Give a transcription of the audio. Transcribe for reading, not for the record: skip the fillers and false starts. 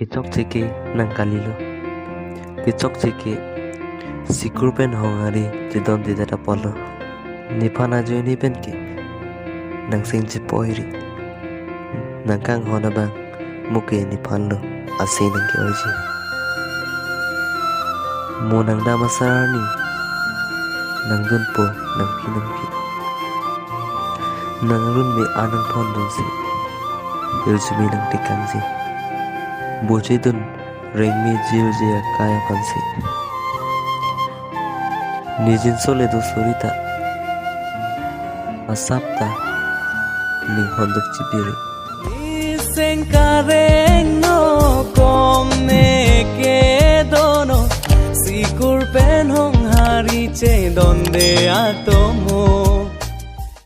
Kichok chiki nang kalilo. Kichok chiki sikur pen hongari jidon didata polo. Nipana jo ni pen ki nang sing chipoiri. Nang kang hona bang muke nipanlo asin nang ki oji. Mo nang dama sarani nang dun po nang pi. Nang run mi anang pondon si. Ilsumi nang tikang si. Boche dun ring mi jil jia kaya pansi. Nijin sole do sorita asapta ni hondok cipiri. Iseng kareng no kong ne ke dono sikur pen hong hari che donde atomo